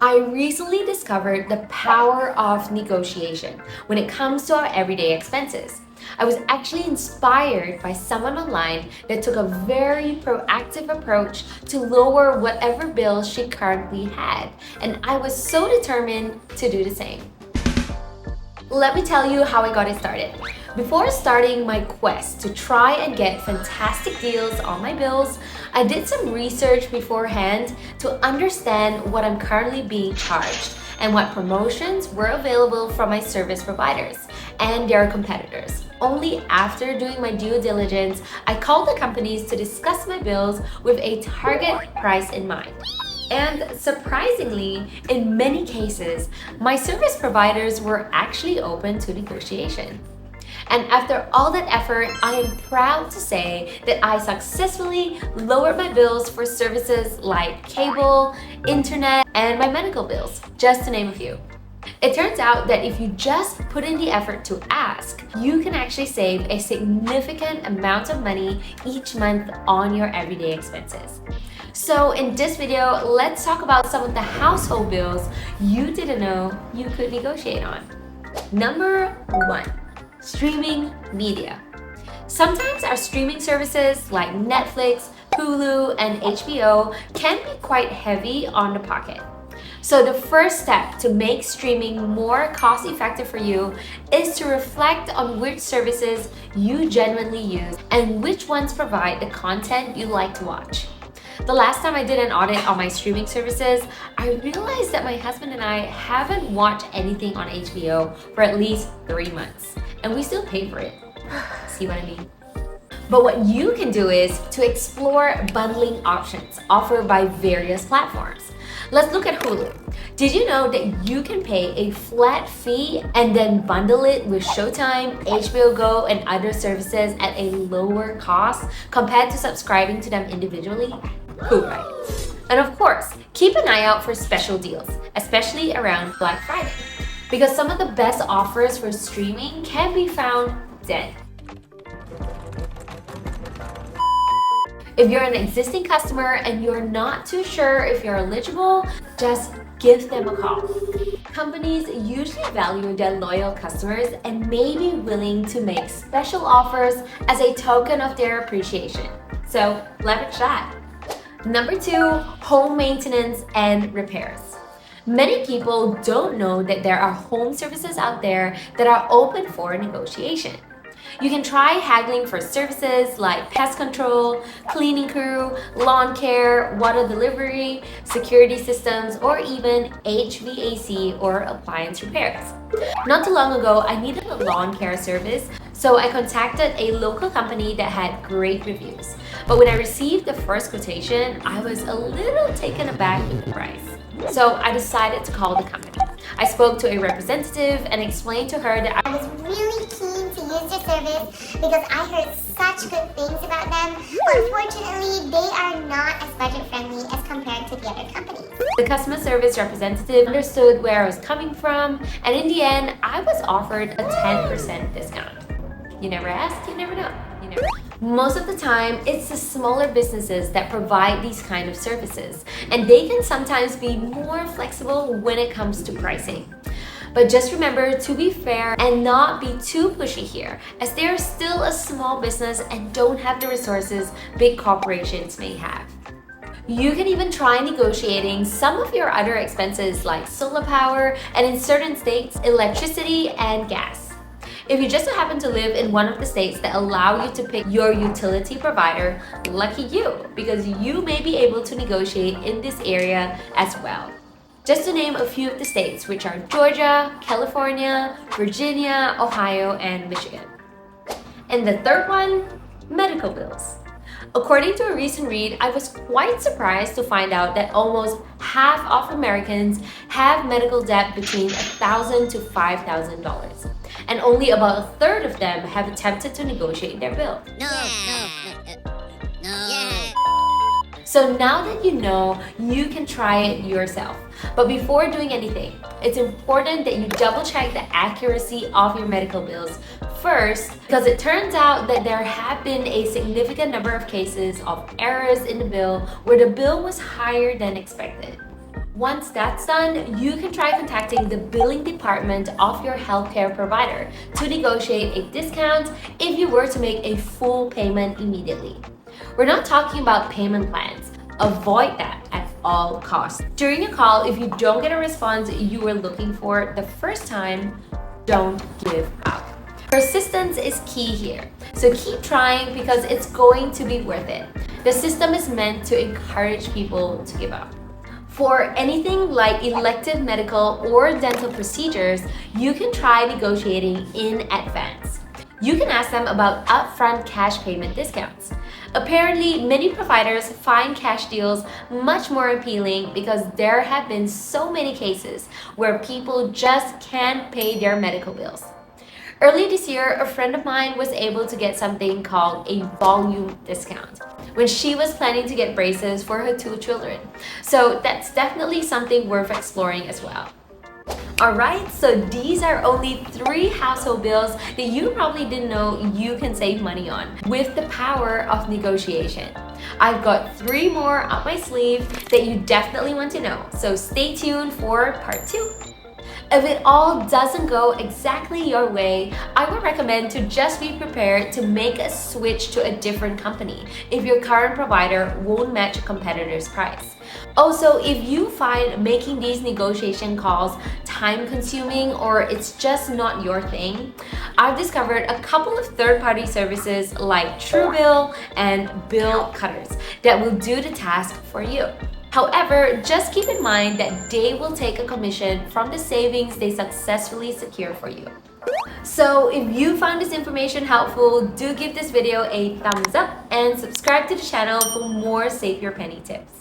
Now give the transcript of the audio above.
I recently discovered the power of negotiation when it comes to our everyday expenses. I was actually inspired by someone online that took a very proactive approach to lower whatever bills she currently had, and I was so determined to do the same. Let me tell you how I got it started. Before starting my quest to try and get fantastic deals on my bills, I did some research beforehand to understand what I'm currently being charged and what promotions were available from my service providers and their competitors. Only after doing my due diligence, I called the companies to discuss my bills with a target price in mind. And surprisingly, in many cases, my service providers were actually open to negotiation. And after all that effort, I am proud to say that I successfully lowered my bills for services like cable, internet, and my medical bills, just to name a few. It turns out that if you just put in the effort to ask, you can actually save a significant amount of money each month on your everyday expenses. So in this video, let's talk about some of the household bills you didn't know you could negotiate on. Number 1. Streaming media. Sometimes our streaming services like Netflix, Hulu, and HBO can be quite heavy on the pocket. So the first step to make streaming more cost-effective for you is to reflect on which services you genuinely use and which ones provide the content you like to watch. The last time I did an audit on my streaming services, I realized that my husband and I haven't watched anything on HBO for at least 3 months, and we still pay for it. See what I mean? But what you can do is to explore bundling options offered by various platforms. Let's look at Hulu. Did you know that you can pay a flat fee and then bundle it with Showtime, HBO Go, and other services at a lower cost compared to subscribing to them individually? Cool, right? And of course, keep an eye out for special deals, especially around Black Friday, because some of the best offers for streaming can be found then. If you're an existing customer and you're not too sure if you're eligible, just give them a call. Companies usually value their loyal customers and may be willing to make special offers as a token of their appreciation. So leverage that. Number 2, home maintenance and repairs. Many people don't know that there are home services out there that are open for negotiation. You can try haggling for services like pest control, cleaning crew, lawn care, water delivery, security systems, or even HVAC or appliance repairs. Not too long ago, I needed a lawn care service, so I contacted a local company that had great reviews. But when I received the first quotation, I was a little taken aback with the price. So I decided to call the company. I spoke to a representative and explained to her that I was really keen to use your service because I heard such good things about them. Unfortunately, they are not as budget friendly as compared to the other companies. The customer service representative understood where I was coming from, and in the end, I was offered a 10% discount. You never ask, you never know. Most of the time, it's the smaller businesses that provide these kind of services, and they can sometimes be more flexible when it comes to pricing. But just remember to be fair and not be too pushy here, as they are still a small business and don't have the resources big corporations may have. You can even try negotiating some of your other expenses like solar power and in certain states, electricity and gas. If you just so happen to live in one of the states that allow you to pick your utility provider, lucky you, because you may be able to negotiate in this area as well. Just to name a few of the states, which are Georgia, California, Virginia, Ohio, and Michigan. And the third one, medical bills. According to a recent read, I was quite surprised to find out that almost half of Americans have medical debt between $1,000 to $5,000. And only about a third of them have attempted to negotiate their bill. So now that you know, you can try it yourself. But before doing anything, it's important that you double check the accuracy of your medical bills first, because it turns out that there have been a significant number of cases of errors in the bill where the bill was higher than expected. Once that's done, you can try contacting the billing department of your healthcare provider to negotiate a discount if you were to make a full payment immediately. We're not talking about payment plans. Avoid that at all costs. During a call, if you don't get a response you were looking for the first time, don't give up. Persistence is key here, so keep trying because it's going to be worth it. The system is meant to encourage people to give up. For anything like elective medical or dental procedures, you can try negotiating in advance. You can ask them about upfront cash payment discounts. Apparently, many providers find cash deals much more appealing because there have been so many cases where people just can't pay their medical bills. Early this year, a friend of mine was able to get something called a volume discount when she was planning to get braces for her 2 children. So that's definitely something worth exploring as well. Alright, so these are only 3 household bills that you probably didn't know you can save money on with the power of negotiation. I've got 3 more up my sleeve that you definitely want to know, so stay tuned for part 2. If it all doesn't go exactly your way, I would recommend to just be prepared to make a switch to a different company if your current provider won't match a competitor's price. Also, if you find making these negotiation calls time-consuming or it's just not your thing, I've discovered a couple of third-party services like Truebill and Bill Cutters that will do the task for you. However, just keep in mind that they will take a commission from the savings they successfully secure for you. So if you found this information helpful, do give this video a thumbs up and subscribe to the channel for more Save Your Penny tips.